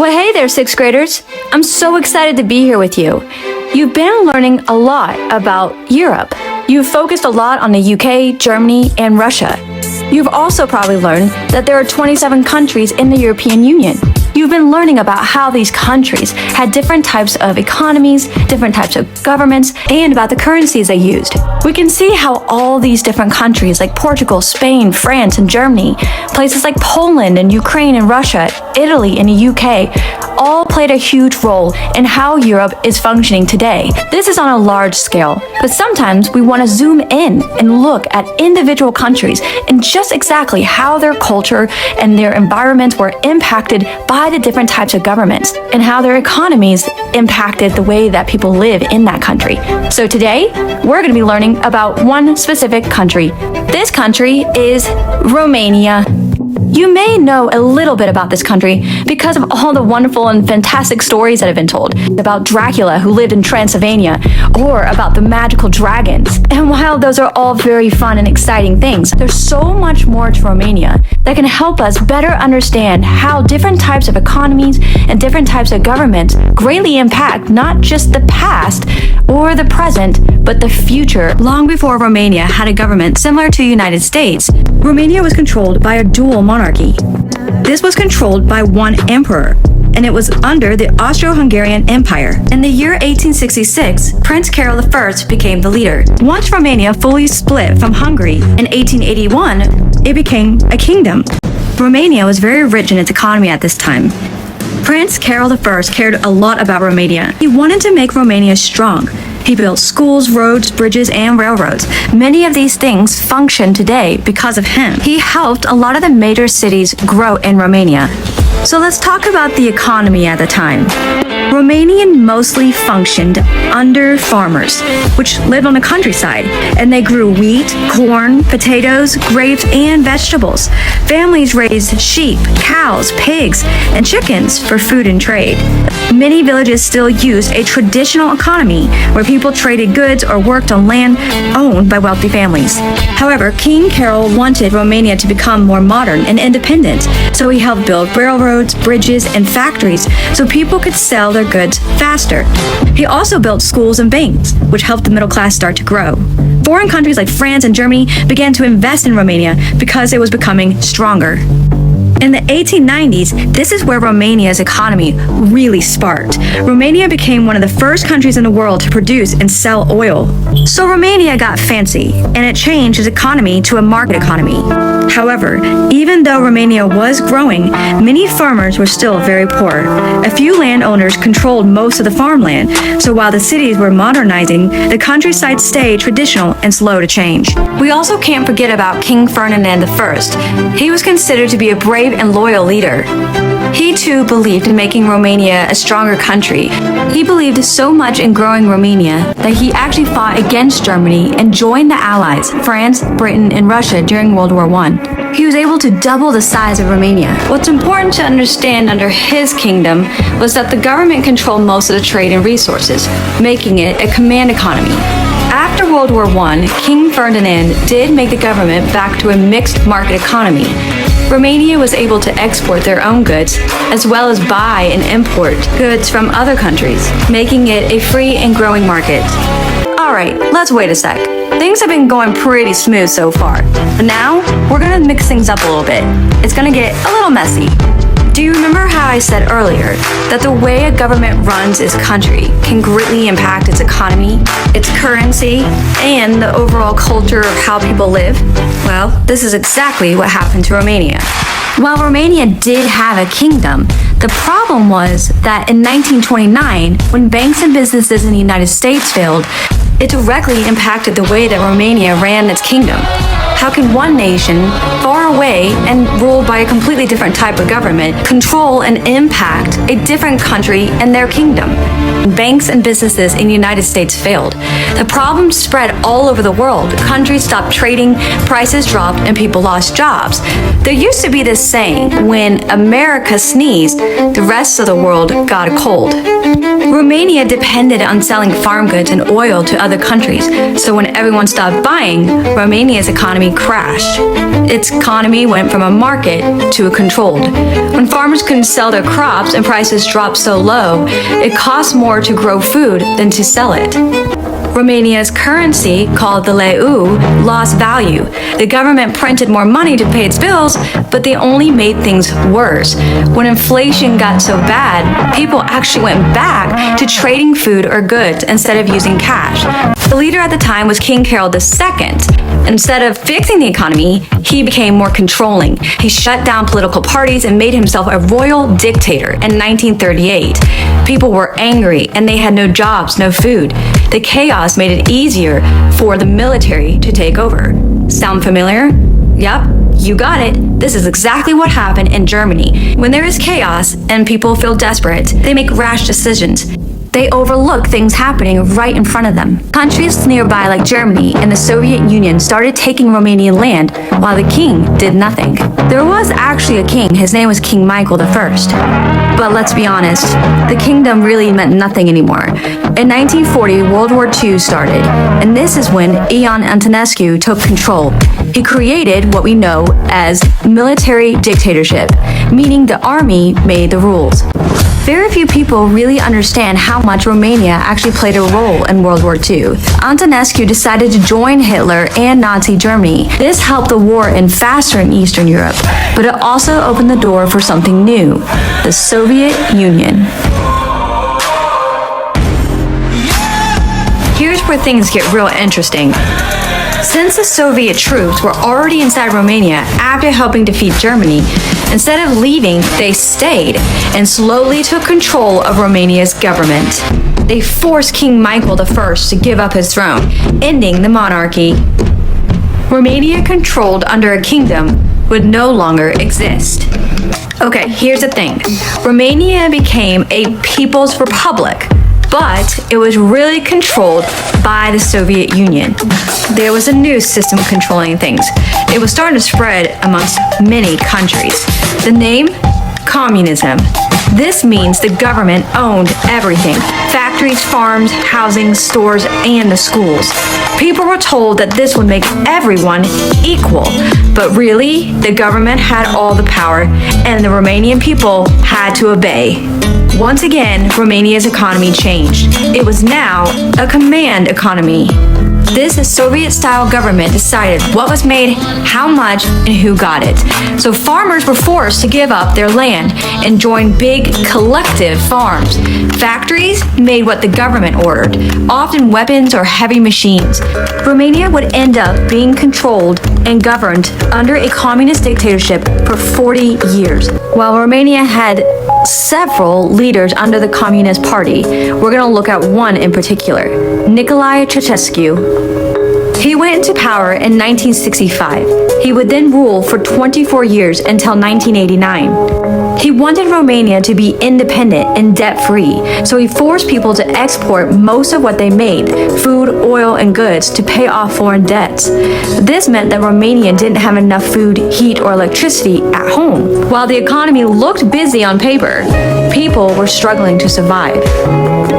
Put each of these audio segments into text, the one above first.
Well, hey there, sixth graders. I'm so excited to be here with you. You've been learning a lot about Europe. You've focused a lot on the UK, Germany, and Russia. You've also probably learned that there are 27 countries in the European Union. You've been learning about how these countries had different types of economies, different types of governments, and about the currencies they used. We can see how all these different countries like Portugal, Spain, France, and Germany, places like Poland and Ukraine and Russia, Italy and the UK, all played a huge role in how Europe is functioning today. This is on a large scale, but sometimes we want to zoom in and look at individual countries and just exactly how their culture and their environments were impacted by the different types of governments and how their economies impacted the way that people live in that country. So today, we're going to be learning about one specific country. This country is Romania. You may know a little bit about this country because of all the wonderful and fantastic stories that have been told about Dracula who lived in Transylvania, or about the magical dragons. And while those are all very fun and exciting things, there's so much more to Romania that can help us better understand how different types of economies and different types of governments greatly impact not just the past or the present, but the future. Long before Romania had a government similar to the United States, Romania was controlled by a dual monarchy. This was controlled by one emperor, and it was under the Austro-Hungarian Empire. In the year 1866, Prince Carol I became the leader. Once Romania fully split from Hungary in 1881, it became a kingdom. Romania was very rich in its economy at this time. Prince Carol I cared a lot about Romania. He wanted to make Romania strong. He built schools, roads, bridges, and railroads. Many of these things function today because of him. He helped a lot of the major cities grow in Romania. So let's talk about the economy at the time. Romanian mostly functioned under farmers, which lived on the countryside, and they grew wheat, corn, potatoes, grapes, and vegetables. Families raised sheep, cows, pigs, and chickens for food and trade. Many villages still used a traditional economy where people traded goods or worked on land owned by wealthy families. However, King Carol wanted Romania to become more modern and independent, so he helped build railroads, bridges, and factories so people could sell their goods faster. He also built schools and banks, which helped the middle class start to grow. Foreign countries like France and Germany began to invest in Romania because it was becoming stronger. In the 1890s, this is where Romania's economy really sparked. Romania became one of the first countries in the world to produce and sell oil. So Romania got fancy, and it changed its economy to a market economy. However, even though Romania was growing, many farmers were still very poor. A few landowners controlled most of the farmland, so while the cities were modernizing, the countryside stayed traditional and slow to change. We also can't forget about King Ferdinand I. He was considered to be a brave and loyal leader. He too believed in making Romania a stronger country. He believed so much in growing Romania that he actually fought against Germany and joined the Allies, France, Britain, and Russia during World War I. He was able to double the size of Romania. What's important to understand under his kingdom was that the government controlled most of the trade and resources, making it a command economy. After World War I, King Ferdinand did make the government back to a mixed market economy. Romania was able to export their own goods, as well as buy and import goods from other countries, making it a free and growing market. Alright, let's wait a sec. Things have been going pretty smooth so far, but now we're gonna mix things up a little bit. It's gonna get a little messy. Do you remember how I said earlier that the way a government runs its country can greatly impact its economy, its currency, and the overall culture of how people live? Well, this is exactly what happened to Romania. While Romania did have a kingdom, the problem was that in 1929, when banks and businesses in the United States failed, it directly impacted the way that Romania ran its kingdom. How can one nation, far away and ruled by a completely different type of government, control and impact a different country and their kingdom? Banks and businesses in the United States failed. The problem spread all over the world. Countries stopped trading, prices dropped, and people lost jobs. There used to be this saying, when America sneezed, the rest of the world got a cold. Romania depended on selling farm goods and oil to other countries, so when everyone stopped buying, Romania's economy crashed. Its economy went from a market to a controlled. When farmers couldn't sell their crops and prices dropped so low, it cost more to grow food than to sell it. Romania's currency, called the leu, lost value. The government printed more money to pay its bills, but they only made things worse. When inflation got so bad, people actually went back to trading food or goods instead of using cash. The leader at the time was King Carol II. Instead of fixing the economy, he became more controlling. He shut down political parties and made himself a royal dictator in 1938. People were angry and they had no jobs, no food. The chaos made it easier for the military to take over. Sound familiar? Yep, you got it. This is exactly what happened in Germany. When there is chaos and people feel desperate, they make rash decisions. They overlook things happening right in front of them. Countries nearby like Germany and the Soviet Union started taking Romanian land while the king did nothing. There was actually a king. His name was King Michael I. But let's be honest, the kingdom really meant nothing anymore. In 1940, World War II started, and this is when Ion Antonescu took control. He created what we know as military dictatorship, meaning the army made the rules. Very few people really understand how much Romania actually played a role in World War II. Antonescu decided to join Hitler and Nazi Germany. This helped the war end faster in Eastern Europe, but it also opened the door for something new, the Soviet Union. Here's where things get real interesting. Since the Soviet troops were already inside Romania after helping defeat Germany, instead of leaving, they stayed and slowly took control of Romania's government. They forced King Michael I to give up his throne, ending the monarchy. Romania, controlled under a kingdom, would no longer exist. Okay, here's the thing. Romania became a people's republic, but it was really controlled by the Soviet Union. There was a new system controlling things. It was starting to spread amongst many countries. The name? Communism. This means the government owned everything: factories, farms, housing, stores, and the schools. People were told that this would make everyone equal, but really, the government had all the power, and the Romanian people had to obey. Once again, Romania's economy changed. It was now a command economy. This Soviet-style government decided what was made, how much, and who got it. So farmers were forced to give up their land and join big collective farms. Factories made what the government ordered, often weapons or heavy machines. Romania would end up being controlled and governed under a communist dictatorship for 40 years. While Romania had several leaders under the Communist Party, we're going to look at one in particular, Nicolae Ceausescu. He went into power in 1965. He would then rule for 24 years until 1989. He wanted Romania to be independent and debt-free, so he forced people to export most of what they made, food, oil, and goods, to pay off foreign debts. This meant that Romania didn't have enough food, heat, or electricity at home. While the economy looked busy on paper, people were struggling to survive.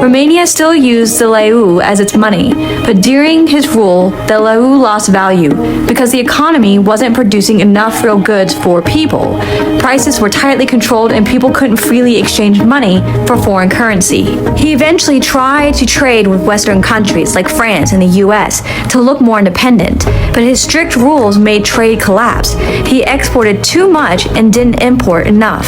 Romania still used the leu as its money, but during his rule, the leu lost value because the economy wasn't producing enough real goods for people. Prices were tightly controlled and people couldn't freely exchange money for foreign currency. He eventually tried to trade with Western countries like France and the US to look more independent, but his strict rules made trade collapse. He exported too much and didn't import enough.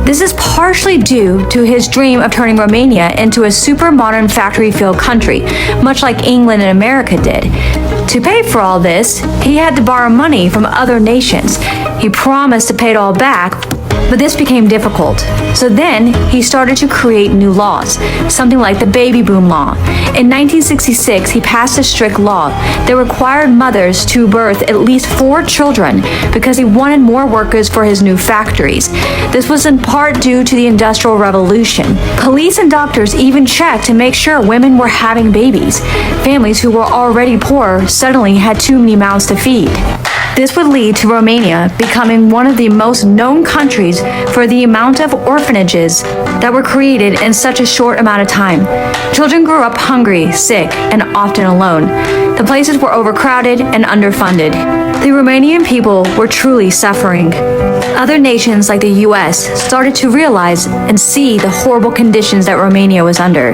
This is partially due to his dream of turning Romania into a super modern factory-filled country, much like England and America did. To pay for all this, he had to borrow money from other nations. He promised to pay it all back, but this became difficult. So then he started to create new laws, something like the baby boom law. In 1966, he passed a strict law that required mothers to birth at least 4 children because he wanted more workers for his new factories. This was in part due to the Industrial Revolution. Police and doctors even checked to make sure women were having babies. Families who were already poor suddenly had too many mouths to feed. This would lead to Romania becoming one of the most known countries for the amount of orphanages that were created in such a short amount of time. Children grew up hungry, sick, and often alone. The places were overcrowded and underfunded. The Romanian people were truly suffering. Other nations like the US started to realize and see the horrible conditions that Romania was under.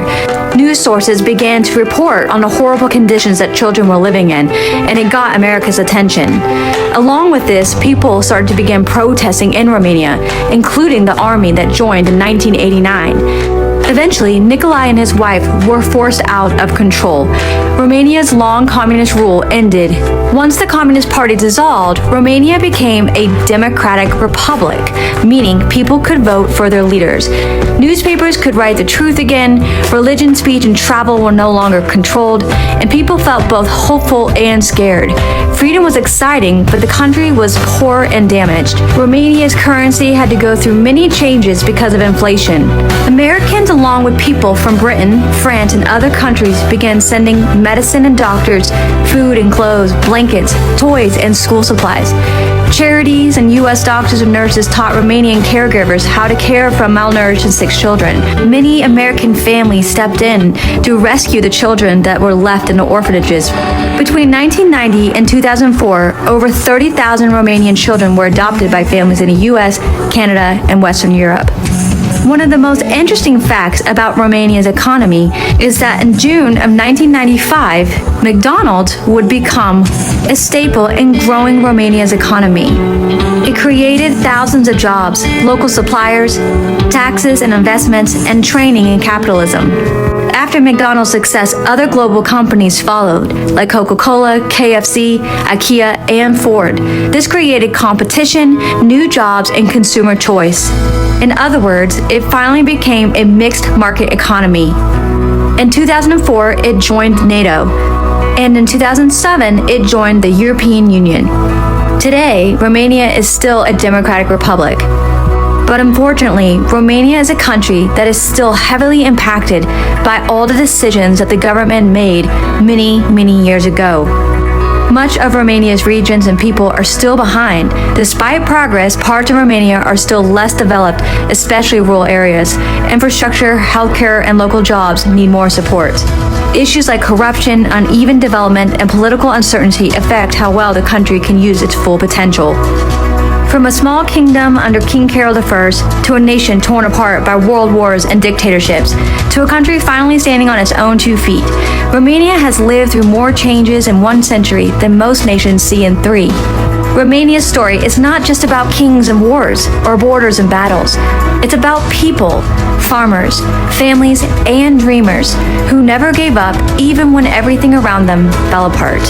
News sources began to report on the horrible conditions that children were living in, and it got America's attention. Along with this, people started to begin protesting in Romania, including the army that joined in 1989. Eventually, Nicolae and his wife were forced out of control. Romania's long communist rule ended. Once the Communist Party dissolved, Romania became a democratic republic, meaning people could vote for their leaders. Newspapers could write the truth again, religion, speech, and travel were no longer controlled, and people felt both hopeful and scared. Freedom was exciting, but the country was poor and damaged. Romania's currency had to go through many changes because of inflation. Americans, along with people from Britain, France, and other countries, began sending medicine and doctors, food and clothes, blankets, toys, and school supplies. Charities and U.S. doctors and nurses taught Romanian caregivers how to care for malnourished and sick children. Many American families stepped in to rescue the children that were left in the orphanages. Between 1990 and 2004, over 30,000 Romanian children were adopted by families in the U.S., Canada, and Western Europe. One of the most interesting facts about Romania's economy is that in June of 1995, McDonald's would become a staple in growing Romania's economy. It created thousands of jobs, local suppliers, taxes and investments, and training in capitalism. After McDonald's success, other global companies followed, like Coca-Cola, KFC, IKEA, and Ford. This created competition, new jobs, and consumer choice. In other words, it finally became a mixed market economy. In 2004, it joined NATO, and in 2007, it joined the European Union. Today, Romania is still a democratic republic. But unfortunately, Romania is a country that is still heavily impacted by all the decisions that the government made many years ago. Much of Romania's regions and people are still behind. Despite progress, parts of Romania are still less developed, especially rural areas. Infrastructure, healthcare, and local jobs need more support. Issues like corruption, uneven development, and political uncertainty affect how well the country can use its full potential. From a small kingdom under King Carol I to a nation torn apart by world wars and dictatorships, to a country finally standing on its own 2 feet, Romania has lived through more changes in 1 century than most nations see in 3. Romania's story is not just about kings and wars or borders and battles. It's about people, farmers, families, and dreamers who never gave up even when everything around them fell apart.